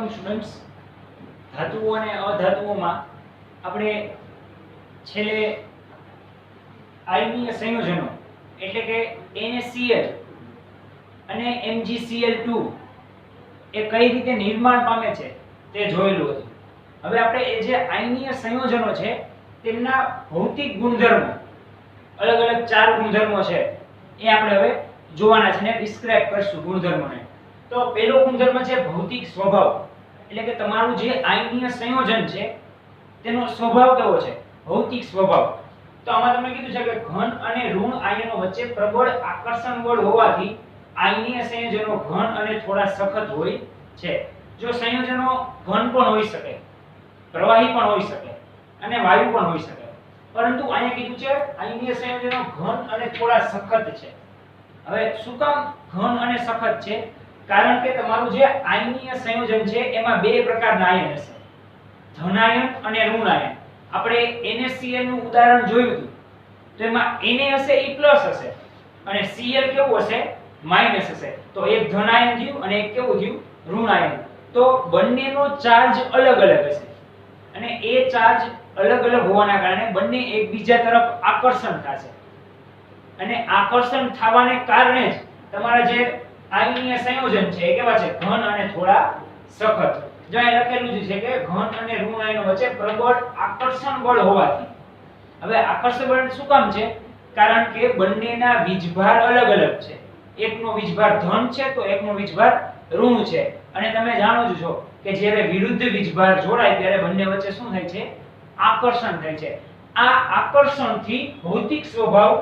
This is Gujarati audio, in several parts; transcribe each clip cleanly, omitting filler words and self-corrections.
Welcome students. ધાતુઓ અને અધાતુઓમાં આપણે છેલ્લે આયનીય સંયોજનો એટલે કે NaCl અને MgCl2 એ કઈ રીતે નિર્માણ પામે છે તે જોયેલું હતું. હવે આપણે એ જે આયનીય સંયોજનો છે તેમના ભૌતિક ગુણધર્મો, અલગ અલગ 4 ગુણધર્મો છે એ આપણે હવે જોવાના છે ને ડિસ્ક્રાઇબ કરશું ગુણધર્મોને. તો પહેલો ગુણધર્મ છે ભૌતિક સ્વભાવ, એટલે કે તમારું જે આયનીય સંયોજન છે તેનો સ્વભાવ કેવો છે, ભૌતિક સ્વભાવ. તો આમાં તમને કીધું છે કે ઘન અને ઋણ આયનો વચ્ચે પ્રબળ આકર્ષણ બળ હોવાથી આયનીય સંયોજનો ઘન અને થોડા સખત હોય છે. જો સંયોજનો ઘન પણ હોઈ શકે, પ્રવાહી પણ હોઈ શકે અને વાયુ પણ હોઈ શકે, પરંતુ અહીંયા કીધું છે આયનીય સંયોજનો ઘન અને થોડા સખત છે. હવે શું કામ ઘન અને સખત છે? કારણ કે તમારું જે આયનીય સંયોજન છે એમાં બે પ્રકારના આયન હશે, ધનાયન અને ઋણાયન. આપણે NaCl નું ઉદાહરણ જોયું હતું તો એમાં Na હશે એ પ્લસ હશે અને Cl કેવું હશે, માઈનસ હશે. તો એક ધનાયન થયું અને એક કેવું થયું, ઋણાયન. તો બંનેનો ચાર્જ અલગ અલગ હશે અને એ ચાર્જ અલગ અલગ હોવાના કારણે બંને એકબીજા તરફ આકર્ષણ થશે અને આકર્ષણ થવાને કારણે જ તમારા જે આયનીય સંયોજન છે એ કેવા છે, ઘન અને થોડા સખત. જો અહીં લખેલું છે કે ઘન અને ઋણ આયનો વચ્ચે પ્રબળ આકર્ષણ બળ હોવાથી. હવે આકર્ષણ બળ શું કામ છે? કારણ કે બંનેના વીજભાર અલગ અલગ છે. એકનો વીજભાર ધન છે તો એકનો વીજભાર ઋણ છે. અને તમે જાણો જ છો કે જ્યારે વિરુદ્ધ વીજભાર જોડાય ત્યારે બંને વચ્ચે શું થાય છે, આકર્ષણ થાય છે. આ આકર્ષણથી ભૌતિક સ્વભાવ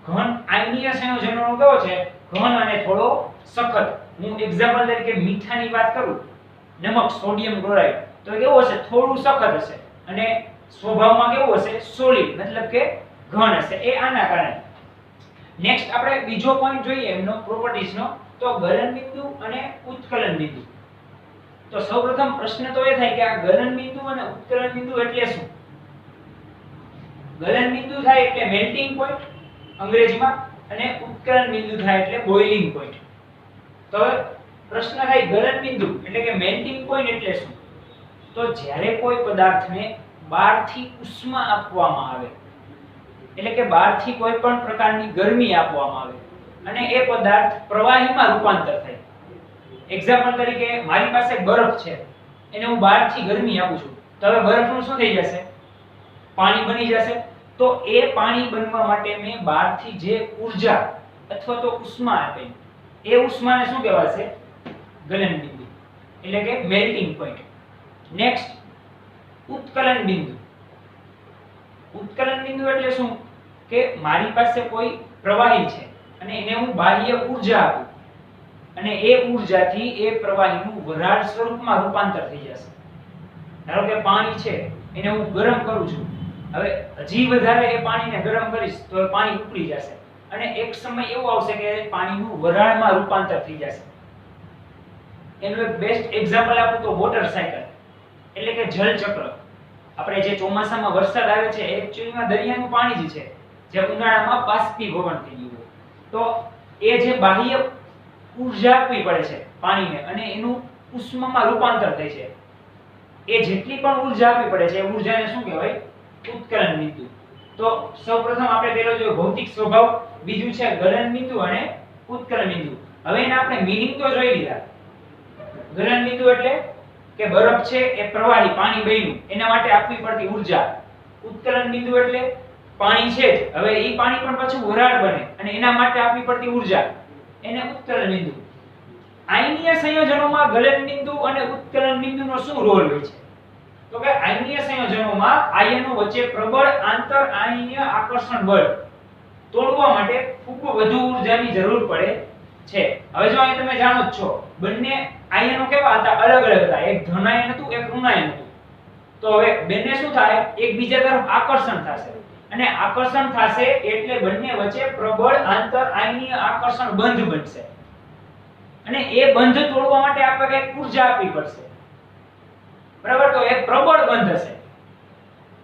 ઘન આયનીય સંયોજનોનો કેવો છે, ઘન અને થોડો સખત. હું એક્ઝામ્પલ તરીકે મીઠાની વાત કરું, નમક સોડિયમ ક્લોરાઇડ, તો કેવો હશે, થોડું સખત હશે અને સ્વભાવમાં કેવું હશે, સોલિડ, મતલબ કે ઘન હશે. એ આના કારણે. નેક્સ્ટ આપણે બીજો પોઈન્ટ જોઈએ એમનો પ્રોપર્ટીઝનો, તો ગલન બિંદુ અને ઉત્કલન બિંદુ. તો સૌપ્રથમ પ્રશ્ન તો એ થાય કે આ ગલન બિંદુ અને ઉત્કલન બિંદુ એટલે શું? ગલન બિંદુ થાય એટલે મેલ્ટિંગ પોઈન્ટ અંગ્રેજીમાં, અને ઉત્કલન બિંદુ થાય એટલે બોઇલિંગ પોઈન્ટ. તો હવે પ્રશ્ન થાય ગલન બિંદુ એટલે કે મેલ્ટિંગ પોઈન્ટ એટલે શું? તો જ્યારે કોઈ પદાર્થને બહારથી ઉષ્મા આપવામાં આવે, એટલે કે બહારથી કોઈ પણ પ્રકારની ગરમી આપવામાં આવે અને એ પદાર્થ પ્રવાહીમાં રૂપાંતર થાય. એક્ઝામ્પલ તરીકે મારી પાસે બરફ છે, એને હું બહારથી ગરમી આપું છું, તો હવે બરફનું શું થઈ જશે, પાણી બની જશે. તો એ પાણી બનવા માટે મેં બહારથી જે ઊર્જા અથવા તો ઉષ્મા આપી, એ ઉષ્માને શું કહેવાશે, ગલન બિંદુ એટલે કે મેલ્ટિંગ પોઈન્ટ. નેક્સ્ટ ઉત્કલન બિંદુ. ઉત્કલન બિંદુ એટલે શું કે મારી પાસે કોઈ પ્રવાહી છે અને એને હું બાહ્ય ઊર્જા આપું અને એ ઊર્જાથી એ પ્રવાહીનું વરાળ સ્વરૂપમાં રૂપાંતર થઈ જશે. ધારો કે પાણી છે, એને હું ગરમ કરું છું, હવે હજી વધારે એ પાણીને ગરમ કરીશ તો એ પાણી ઉકળી જશે અને એક સમય એવો આવશે કે પાણીનું વરાળમાં રૂપાંતર થઈ જશે. એનું એક બેસ્ટ એક્ઝામ્પલ આપું તો વોટર સાયકલ એટલે કે જળ ચક્ર. આપણે જે ચોમાસામાં વરસાદ આવે છે એકચ્યુઅલીમાં દરિયાનું પાણી જ છે જે ઉનાળામાં બાષ્પીભવન થઈ ગયું હોય. તો એ જે બાહ્ય ઊર્જા આપવી પડે છે પાણીને અને એનું ઉષ્મામાં રૂપાંતર થાય છે, એ જેટલી પણ ઊર્જા આપવી પડે છે એ ઊર્જાને શું કહેવાય, ઉત્કલન બિંદુ. તો સૌપ્રથમ આપણે પેલો જો ભૌતિક સ્વભાવ, બીજું છે ગલન બિંદુ અને ઉત્કલન બિંદુ. હવે એને આપણે મીનિંગ તો જોઈ લીધા. ગલન બિંદુ એટલે કે બરફ છે એ પ્રવાહી, પાણી બન્યું, એના માટે આપવી પડતી ઊર્જા. ઉત્કલન બિંદુ એટલે પાણી છે જ, હવે એ પાણી પણ પાછું વરાળ બને અને એના માટે આપવી પડતી ઊર્જા, એને ઉત્કલન બિંદુ. આયનીય સંયોજનોમાં ગલન બિંદુ અને ઉત્કલન બિંદુનો શું રોલ હોય છે? તો કે આયનીય સંયોજનોમાં આયનો વચ્ચે પ્રબળ આંતર આયનીય આકર્ષણ બળ તોડવા માટે ખૂબ વધુ ઊર્જાની જરૂર પડે છે. હવે જો અહીં તમે જાણો જ છો બંને આયનો કેવા હતા, અલગ અલગ હતા. એક ધનાયન હતું, એક ઋણાયન હતું. તો હવે બંને શું થાય, એકબીજા તરફ આકર્ષણ થશે અને આકર્ષણ થશે એટલે બંને વચ્ચે પ્રબળ આંતર આયનીય આકર્ષણ બંધ બનશે અને એ બંધ તોડવા માટે આપણે કંઈક ઊર્જા આપવી પડશે, બરાબર? તો એક પ્રબળ બંધ હશે.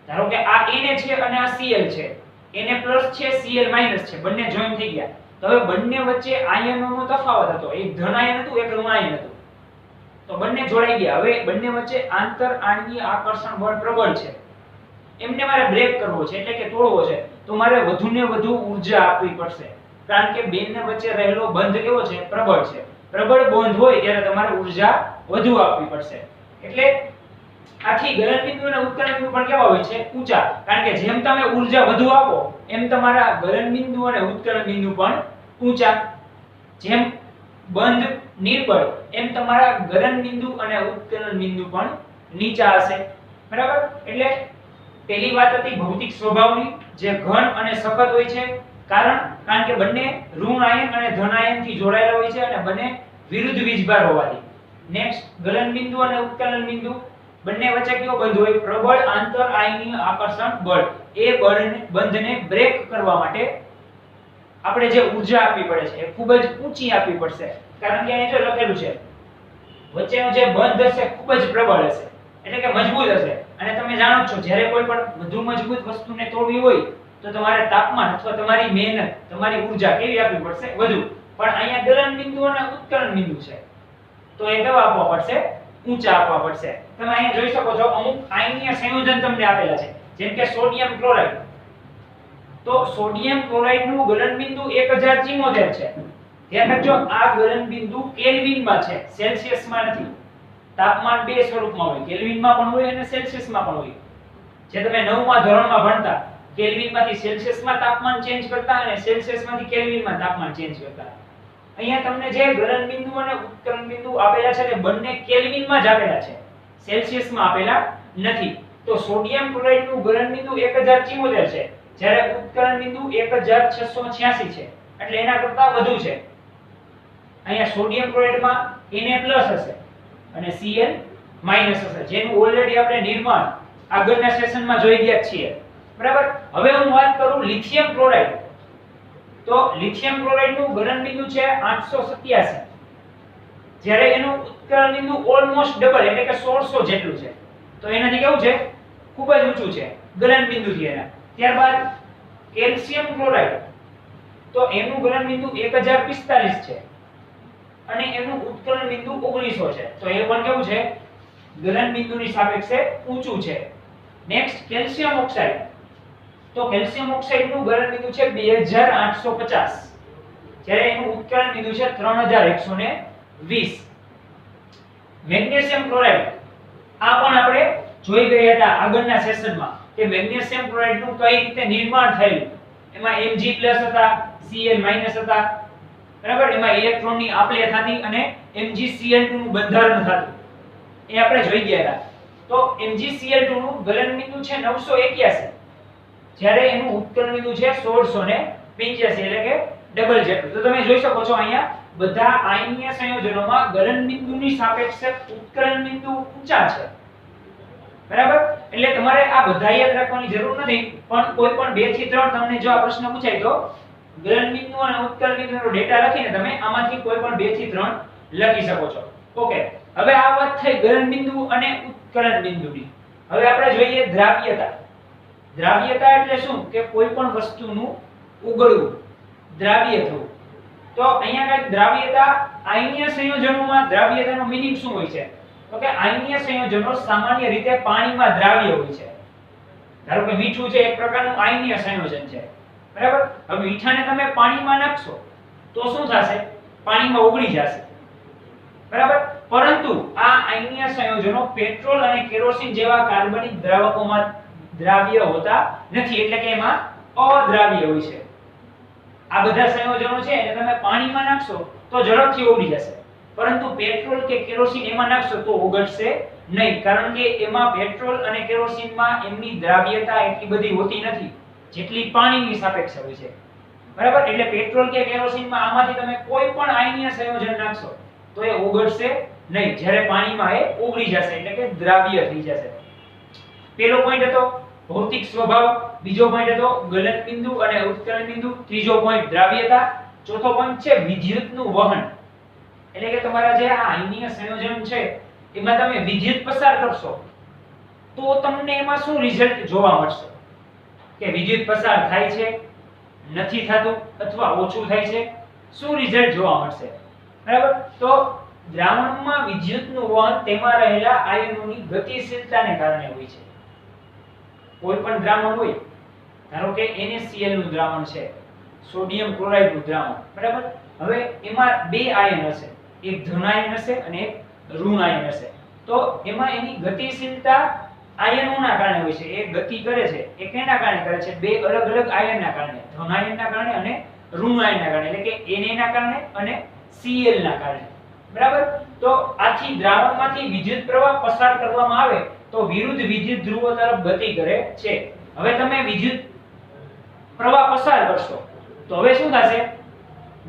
ધારો કે આ Na છે અને આ Cl છે, Na+ છે, Cl- છે, બંને જોઈન થઈ ગયા. તો હવે બંને વચ્ચે આયનોનો તફાવત હતો, એક ધનાયન હતું, એક ઋણાયન હતું. તો તો બંને જોડાઈ ગયા. હવે બંને વચ્ચે આંતર આણ્વીય આકર્ષણ બળ પ્રબળ છે. એમને મારે બ્રેક કરવો છે એટલે કે તોડવો છે, તો મારે વધુને વધુ ઊર્જા આપવી પડશે. કારણ કે બેને વચ્ચે રહેલો બંધ કેવો છે? પ્રબળ છે. પ્રબળ બંધ હોય ત્યારે તમારે ઊર્જા વધુ આપવી પડશે. એટલે આથી ગલનબિંદુ અને ઉત્કલનબિંદુ પણ કેવા હોય છે? ઊંચા. કારણ કે જેમ તમે ઊર્જા વધુ આપો એમ તમારા ગલનબિંદુ અને ઉત્કલનબિંદુ પણ ઊંચા. જેમ બંધ નિર્બળ એમ તમારા ગલનબિંદુ અને ઉત્કલનબિંદુ પણ નીચા હશે. બરાબર? એટલે પહેલી વાત હતી ભૌતિક સ્વભાવની, જે ઘન અને સખત હોય છે. કારણ કે બંને ઋણ આયન અને ધન આયનથી જોડાયેલા હોય છે અને બંને વિરુદ્ધ વીજભાર હોવાથી. નેક્સ્ટ, ગલનબિંદુ અને ઉત્કલનબિંદુ બંને વચ્ચે કયો બંધ હોય? પ્રબળ આંતર આયનીય આકર્ષણ બળ. એ બંધને બ્રેક કરવા માટે આપણે જે ઊર્જા આપવી પડે છે એ ખૂબ જ ઊંચી આપવી પડશે. કારણ કે અહીં જો લખેલું છે વચ્ચેનો જે બંધ હશે ખૂબ જ પ્રબળ હશે, એટલે કે મજબૂત હશે. અને તમે જાણો છો જ્યારે કોઈ પણ વધુ મજબૂત વસ્તુને તોડવી હોય તો તમારે તાપમાન અથવા તમારી મહેનત, તમારી ઊર્જા કેવી આપવી પડશે? વધુ. પણ અહીંયા ગલનબિંદુ અને ઉત્કલનબિંદુ છે તો એ કેવા આપવા પડશે? ઊંચા આપવા પડશે. તમે અહીંયા જોઈ શકો છો અમુક આયનીય સંયોજન તમને આપેલા છે, જેમ કે સોડિયમ ક્લોરાઇડ. તો સોડિયમ ક્લોરાઇડ નું ગલનબિંદુ 1074 છે. ધ્યાન રાખજો, આ ગલનબિંદુ કેલ્વિનમાં છે, સેલ્સિયસમાં નથી. તાપમાન બે સ્વરૂપમાં હોય, કેલ્વિનમાં પણ હોય અને સેલ્સિયસમાં પણ હોય. જે તમે 9મા ધોરણમાં ભણતા, કેલ્વિનમાંથી સેલ્સિયસમાં તાપમાન ચેન્જ કરતા અને સેલ્સિયસમાંથી કેલ્વિનમાં તાપમાન ચેન્જ કરતા. અહીંયા તમને જે ગલનબિંદુ અને ઉત્કલનબિંદુ આપેલા છે તે બંને કેલ્વિનમાં જ આપેલા છે, સેલ્સિયસમાં આપેલા નથી. તો સોડિયમ ક્લોરાઇડ નું ગલનબિંદુ 1074 છે, જ્યારે ઉત્કલનબિંદુ 1686 છે. એટલે એના કરતા વધુ છે. અહીંયા સોડિયમ ક્લોરાઇડમાં Na+ હશે અને Cl- હશે, જેનું ઓલરેડી આપણે નિર્માણ આગળના સેશનમાં જોઈ ગયા છીએ. બરાબર? હવે હું વાત કરું લિથિયમ ક્લોરાઇડ. તો લિથિયમ ક્લોરાઇડ નું ગલનબિંદુ છે 887, જ્યારે એનું ઉત્કલનબિંદુ ઓલમોસ્ટ ડબલ એટલે કે 1600 જેટલું છે. તો એનાથી કેવું છે? ખૂબ જ ઊંચું છે ગલનબિંદુથી એના. ત્યારબાદ કેલ્શિયમ ક્લોરાઇડ, તો એનું ગલનબિંદુ 1045 છે અને એનું ઉત્કલનબિંદુ 1900 છે. તો એ પણ કેવું છે? ગલનબિંદુની સાપેક્ષે ઊંચું છે. Next, calcium oxide. તો કેલ્શિયમ ઓક્સાઇડ નું ગલનબિંદુ છે 2850, જ્યારે એનું ઉત્કલનબિંદુ છે 3120. મેગ્નેશિયમ ક્લોરાઇડ, આ પણ આપણે જોઈ ગયા હતા આગળના સેશનમાં કે મેગ્નેશિયમ ક્લોરાઇડ નું કઈ રીતે નિર્માણ થયું. એમાં Mg+ હતા, Cl- હતા. બરાબર? એમાં ઇલેક્ટ્રોનની આપ-લે થતી અને MgCl2 નું બંધારણ થતું. એ આપણે જોઈ ગયા હતા. તો MgCl2 નું ગલનબિંદુ છે 981, જ્યારે એનું ઉત્કલનબિંદુ છે 1685, એટલે કે ડબલ જેટલું. તો તમે જોઈ શકો છો અહીંયા બધા આયનીય સંયોજનોમાં ગલનબિંદુની સાપેક્ષે ઉત્કલનબિંદુ ઊંચા છે. બરાબર? એટલે તમારે આ બધા યાદ રાખવાની જરૂર નથી, પણ કોઈ પણ 2 થી 3 તમને જો આ પ્રશ્ન પૂછાય તો ગલનબિંદુ અને ઉત્કલનબિંદુનો ડેટા લખીને તમે આમાંથી કોઈ પણ 2 થી 3 લખી શકો છો. ઓકે, હવે આ વાત થઈ ગલનબિંદુ અને ઉત્કલનબિંદુની. હવે આપણે જોઈએ દ્રાવ્યતા. દ્રાવ્યતા એટલે શું? કે કોઈ પણ વસ્તુનું ઉગળવું, દ્રાવ્ય થવું. તો અહીંયા કઈ દ્રાવ્યતા, આયનીય સંયોજનોમાં દ્રાવ્યતાનો મીનિંગ શું હોય છે? તો કે આયનીય સંયોજનો સામાન્ય રીતે પાણીમાં દ્રાવ્ય હોય છે. ધારો કે મીઠું છે એક પ્રકારનું આયનીય સંયોજન છે. બરાબર? હવે મીઠાને તમે પાણીમાં નાખશો તો શું થશે? પાણીમાં ઓગળી જશે. બરાબર? પરંતુ આ આયનીય સંયોજનો પેટ્રોલ અને કેરોસીન જેવા કાર્બનિક દ્રાવકોમાં દ્રાવ્ય હોતા નથી, એટલે કે એમાં અદ્રાવ્ય હોય છે. આ બધા સંયોજનો છે એને તમે પાણીમાં નાખશો તો ઝડપથી ઓગળી જશે, પરંતુ પેટ્રોલ કે કેરોસીન એમાં નાખશો તો ઓગળશે નહીં, કારણ કે એમાં પેટ્રોલ અને કેરોસીનમાં એમની દ્રાવ્યતા એટલી બધી હોતી નથી જેટલી પાણીની સાપેક્ષે હોય છે. બરાબર? એટલે પેટ્રોલ કે કેરોસીનમાં આમાંથી તમે કોઈ પણ આયનીય સંયોજન નાખશો તો એ ઓગળશે નહીં, જ્યારે પાણીમાં એ ઓગળી જશે, એટલે કે દ્રાવ્ય થઈ જશે. પહેલો પોઈન્ટ હતો ભૌતિક સ્વભાવ, બીજો પોઈન્ટ હતો ગલનબિંદુ અને ઉત્કલનબિંદુ, ત્રીજો પોઈન્ટ દ્રાવ્યતા, ચોથો પોઈન્ટ છે વિદ્યુતનું વહન. એટલે કે તમારા જે આ આયનીય સંયોજન છે એમાં તમે વિદ્યુત પસાર કરશો તો તમને એમાં શું રિઝલ્ટ જોવા મળશે? કે વિદ્યુત પસાર થાય છે, નથી થતું અથવા ઓછું થાય છે, શું રિઝલ્ટ જોવા મળશે? બરાબર? તો દ્રાવણમાં વિદ્યુતનું વહન તેમાં રહેલા આયનોની ગતિશીલતાને કારણે હોય છે. કોઈ પણ દ્રાવણ હોય, ધારો કે NaCl નું દ્રાવણ છે, સોડિયમ ક્લોરાઇડ નું દ્રાવણ, બરાબર. હવે એમાં બે આયન હશે, એક ધન આયન હશે અને એક ઋણ આયન હશે. તો એમાં એની ગતિશીલતા આયનોના કારણે હોય છે. એ ગતિ કરે છે, એ કેના કારણે કરે છે? બે અલગ અલગ આયનના કારણે, ધન આયનના કારણે અને ઋણ આયનના કારણે, એટલે કે Na ના કારણે અને Cl ના કારણે, બરાબર. તો આથી દ્રાવણમાંથી વિદ્યુત પ્રવાહ પસાર કરવામાં આવે તો વિરુદ્ધ વિદ્યુત ધ્રુવો તરફ ગતિ કરે છે. હવે તમે વિદ્યુત પ્રવાહ પસાર કરશો તો હવે શું થશે?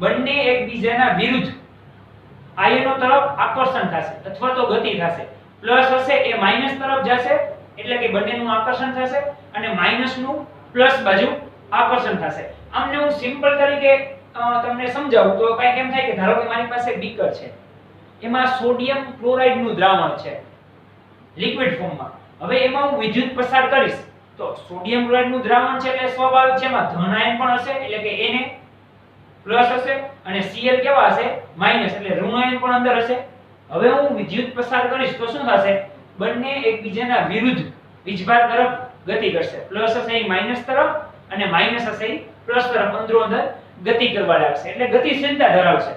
બંને એકબીજાના વિરુદ્ધ આયનો તરફ આકર્ષણ થશે અથવા તો ગતિ થશે. પ્લસ હશે એ માઈનસ તરફ જશે, એટલે કે બંનેનું આકર્ષણ થશે, અને માઈનસ નું પ્લસ બાજુ આકર્ષણ થશે. આમને હું સિમ્પલ તરીકે તમને સમજાવું તો કંઈક એમ થાય કે ધારો કે મારી પાસે બીકર છે, એમાં સોડિયમ ક્લોરાઇડ નું દ્રાવણ છે લિક્વિડ ફોર્મમાં. હવે એમાં હું વિદ્યુત પસાર કરીશ તો સોડિયમ ક્લોરાઇડ નું દ્રાવણ છે એટલે સ્વાભાવિક છે એમાં ધન આયન પણ હશે, એટલે કે Na પ્લસ હશે, અને Cl કેવા હશે? માઈનસ, એટલે ઋણ આયન પણ અંદર હશે. હવે હું વિદ્યુત પસાર કરીશ તો શું થશે? બંને એકબીજાના વિરુદ્ધ વીજભાર તરફ ગતિ કરશે. પ્લસ હશે એ માઈનસ તરફ અને માઈનસ હશે એ પ્લસ તરફ અંદરો અંદર ગતિ કરવા લાગશે, એટલે ગતિશીલતા ધરાવશે.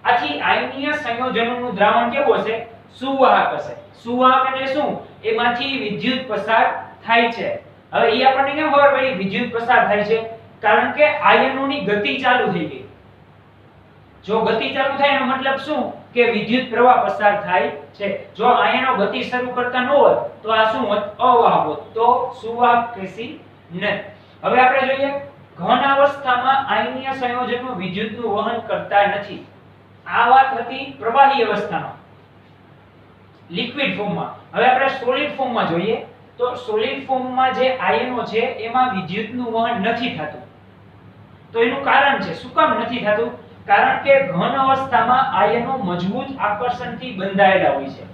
આથી આયનીય સંયોજનોનું દ્રાવણ કેવું હશે? સુવાહક હશે. સુવાહક એટલે શું? એમાંથી વિદ્યુત પસાર થાય છે. હવે એ આપણને કેમ ખબર પડી વિદ્યુત પસાર થાય છે? કારણ કે આયનોની ગતિ ચાલુ થઈ ગઈ. જો ગતિ ચાલુ થાય એનો મતલબ શું? કે વિદ્યુત પ્રવાહ પસાર થાય છે. જો આયનો ગતિ શરૂ કરતા ન હોત તો આ શું હોત? અવાહક હોત. તો સુવાહક કહેશી નથી. હવે આપણે જોઈએ ઘન અવસ્થામાં આયનીય સંયોજનો વિદ્યુતનું વહન કરતા નથી. આ વાત હતી પ્રવાહી અવસ્થામાં, લિક્વિડ ફોર્મમાં. હવે આપણે સોલિડ ફોર્મમાં જોઈએ તો સોલિડ ફોર્મમાં જે આયનો છે એમાં વિદ્યુતનું વહન નથી થતું. તો એનું કારણ છે શું કામ નથી થતું? કારણ કે ઘન અવસ્થામાં આયનો મજબૂત આકર્ષણથી બંધાયેલા હોય છે.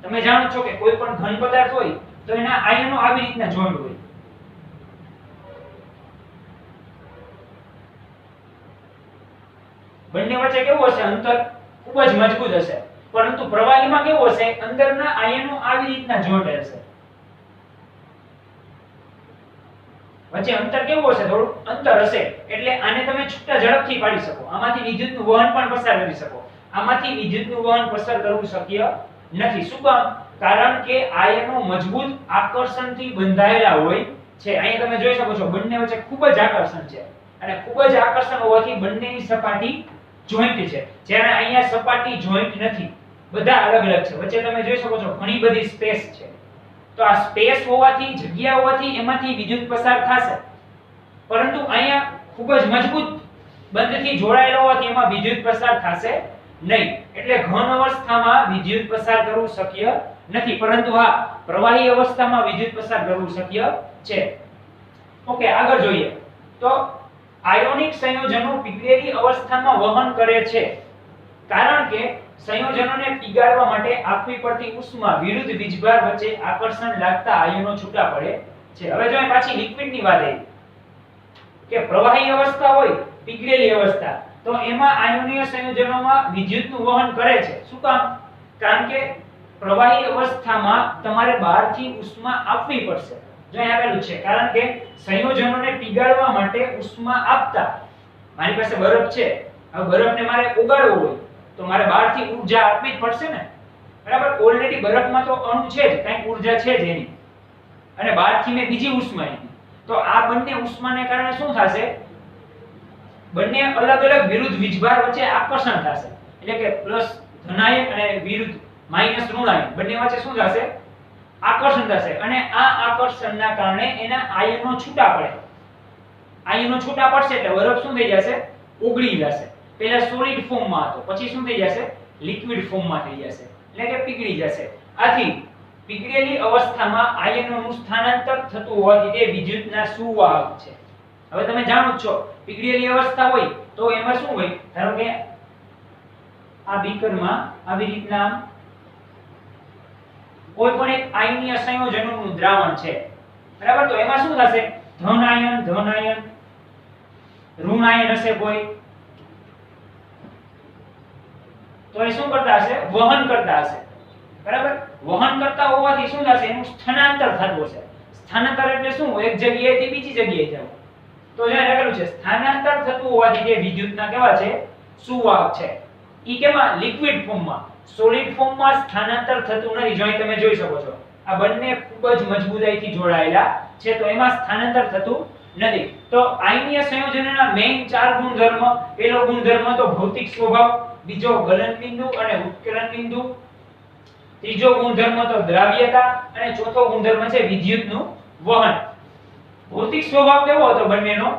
તમે જાણો છો કે કોઈ પણ ઘન પદાર્થ હોય તો એના આયનો આવી રીતના જોઈન્ટ હોય. બંને વચ્ચે કેવું હશે? અંતર ખૂબ જ મજબૂત હશે. પરંતુ પ્રવાહીમાં કેવું હશે? અંદરના આયનો આવી રીતના જોઈન્ટ હશે. વચ્ચે અંતર કેવું હશે? થોડું અંતર હશે, એટલે આને તમે છૂટા ઝડપથી પાડી શકો. આમાંથી વિદ્યુતનું વહન પણ પસાર કરી શકો. આમાંથી વિદ્યુતનું વહન પસાર કરવું શક્ય નથી. શું કામ? કારણ કે આયનો મજબૂત આકર્ષણથી બંધાયેલા હોય છે. અહીંયા તમે જોઈ શકો છો બંને વચ્ચે ખૂબ જ આકર્ષણ છે, અને ખૂબ જ આકર્ષણ હોવાથી બંનેની સપાટી જોઈન્ટ છે. જ્યારે અહીંયા સપાટી જોઈન્ટ નથી, બધા અલગ અલગ છે. વચ્ચે તમે જોઈ શકો છો ઘણી બધી સ્પેસ છે. તો આ સ્પેસ હોવાથી, જગ્યા હોવાથી એમાંથી વિદ્યુત પસાર થશે. પરંતુ અહીંયા ખૂબ જ મજબૂત બંધથી જોડાયેલો હોવાથી એમાં વિદ્યુત પસાર થશે નહીં. એટલે ઘન અવસ્થામાં વિદ્યુત પસાર કરવું શક્ય નથી. પરંતુ હા, પ્રવાહી અવસ્થામાં વિદ્યુત પસાર કરવું શક્ય છે. ઓકે, આગળ જોઈએ તો આયોનિક સંયોજનો પીગળેલી અવસ્થામાં વહન કરે છે. કારણ કે સંયોજનોને પીગાળવા માટે આપવી પડતી ઉષ્મા વિરુદ્ધ વીજભાર વચ્ચે આકર્ષણ લાગતા આયનો છૂટા પડે છે. હવે જો પાછી લિક્વિડની વાત આવી કે પ્રવાહી અવસ્થા હોય, પીગળેલી અવસ્થા, તો એમાં આયનીય સંયોજનોમાં વિદ્યુતનું વહન કરે છે. શું કામ? કારણ કે પ્રવાહી અવસ્થામાં તમારે બહારથી ઉષ્મા આપવી પડશે. જો અહીં આપેલું છે કારણ કે સંયોજનોને પીગાળવા માટે ઉષ્મા આપતા, મારી પાસે બરફ છે, હવે બરફને મારે ઓગાળવો હોય તો મારે બહારથી ઊર્જા આપવી જ પડશે ને, બરાબર. ઓલરેડી બરફમાં તો અણુ છે જ, કંઈક ઊર્જા છે જ એની, અને બહારથી મેં બીજી ઉષ્મા આપી. તો આ બંને ઉષ્માને કારણે શું થશે? બંને અલગ અલગ વિરુદ્ધ વીજભાર વચ્ચે આકર્ષણ થશે. એટલે કે પ્લસ ધનાયન અને વિરુદ્ધ માઈનસ ઋણાયન બંને વચ્ચે શું થશે? આકર્ષણ થશે. અને આ આકર્ષણના કારણે એના આયનો છૂટા પડે. આયનો છૂટા પડશે એટલે બરફ શું થઈ જશે? ઓગળી જશે. પહેલા સોલિડ ફોર્મમાં હતો, પછી શું થઈ જશે? લિક્વિડ ફોર્મમાં થઈ જશે, એટલે કે પીગળી જશે. આથી પીગળેલી અવસ્થામાં આયનોનું સ્થાનાંતર થતું હોવાથી તે વિદ્યુતના સુવાહક છે. હવે તમે જાણો જ છો પીગળેલી અવસ્થા હોય તો એમાં શું હોય? ધારો કે આ બીકરમાં આવી રીતના કોઈ પણ એક આયનીય સંયોજનોનું દ્રાવણ છે, બરાબર. તો એમાં શું થશે? ધન આયન, ઋણ આયન હશે કોઈ. તો તો એ શું કરતા હશે? વહન કરતા હશે. બરાબર? વહન કરતા હોવાથી શું થશે? એનું સ્થાનાંતર થતું હશે. સ્થાનાંતર એટલે શું? એક જગ્યાએથી બીજી જગ્યાએ જવું. તો અહીંયા લખેલું છે સ્થાનાંતર થતું હોવાથી જે વિદ્યુતના કેવા છે? સુવાહક છે. ઈ કેમાં? લિક્વિડ ફોર્મમાં. સોલિડ ફોર્મમાં સ્થાનાંતર થતું નથી. જો અહીં તમે જોઈ શકો છો આ બંને ખૂબ જ મજબૂતાઈથી જોડાયેલા છે, તો એમાં સ્થાનાંતર થતું નથી. તો આયનીય સંયોજનોના મેઇન 4 ગુણધર્મ. પહેલો ગુણધર્મ તો ભૌતિક સ્વભાવ, બીજો ગલન બિંદુ અને ઉત્કલન બિંદુ, ત્રીજો ગુણધર્મ તો દ્રાવ્યતા અને ચોથો ગુણધર્મ છે વિદ્યુતનું વહન. ભૌતિક સ્વભાવ કેવો હતો બંનેનો?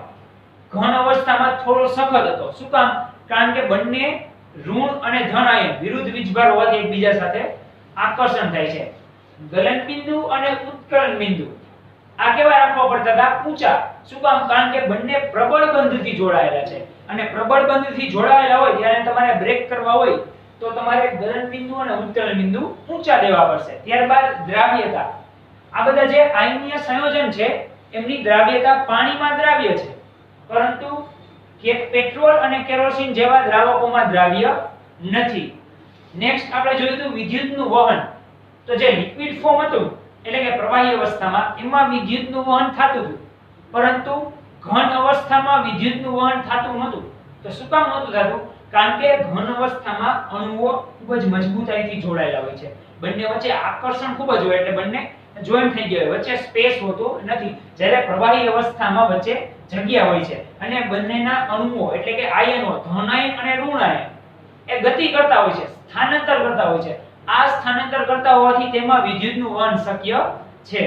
ઘન અવસ્થામાં થોડો સખત હતો. શું કામ? કારણ કે બંને ઋણ અને ધન આયન વિરુદ્ધ વીજભાર હોવાથી એકબીજા સાથે આકર્ષણ થાય છે. ગલન બિંદુ અને ઉત્કલન બિંદુ આ કેવા રાખવા પડતા હતા? ઊંચા. શું કામ? કારણ કે બંને પ્રબળ બંધથી જોડાયેલા છે અને પ્રબળ બંધથી જોડાયેલા હોય ત્યારે તમારે બ્રેક કરવા હોય તો તમારે ગલન બિંદુ અને ઉત્કલન બિંદુ ઊંચા દેવા પડશે. ત્યારબાદ દ્રાવ્યતા. આ બધા જે આયનીય સંયોજન છે એમની દ્રાવ્યતા પાણીમાં દ્રાવ્ય છે, પરંતુ કે પેટ્રોલ અને કેરોસીન જેવા દ્રાવકોમાં દ્રાવ્ય નથી. નેક્સ્ટ આપણે જોયું હતું વિદ્યુતનું વહન. તો જે લિક્વિડ ફોર્મ હતું એટલે કે પ્રવાહી અવસ્થામાં એમાં વિદ્યુતનું વહન થતું હતું, પરંતુ ઘન અવસ્થામાં વિદ્યુતનું વહન થતું નહોતું. તો શું કામ નહોતું થતું? કારણ કે ઘન અવસ્થામાં અણુઓ ખૂબ જ મજબૂતાઈથી જોડાયેલા હોય છે. બંને વચ્ચે આકર્ષણ ખૂબ જ હોય એટલે બંને જોઈન્ટ થઈ ગયા હોય, વચ્ચે સ્પેસ હોતો નથી. જ્યારે પ્રવાહી અવસ્થામાં વચ્ચે જગ્યા હોય છે અને બંનેના અણુઓ એટલે કે આયનો, ધન આયન અને ઋણ આયન એ ગતિ કરતા હોય છે, સ્થાનાંતર કરતા હોય છે. આ સ્થાનાંતર કરતા હોવાથી તેમાં વિદ્યુતનું વહન શક્ય છે.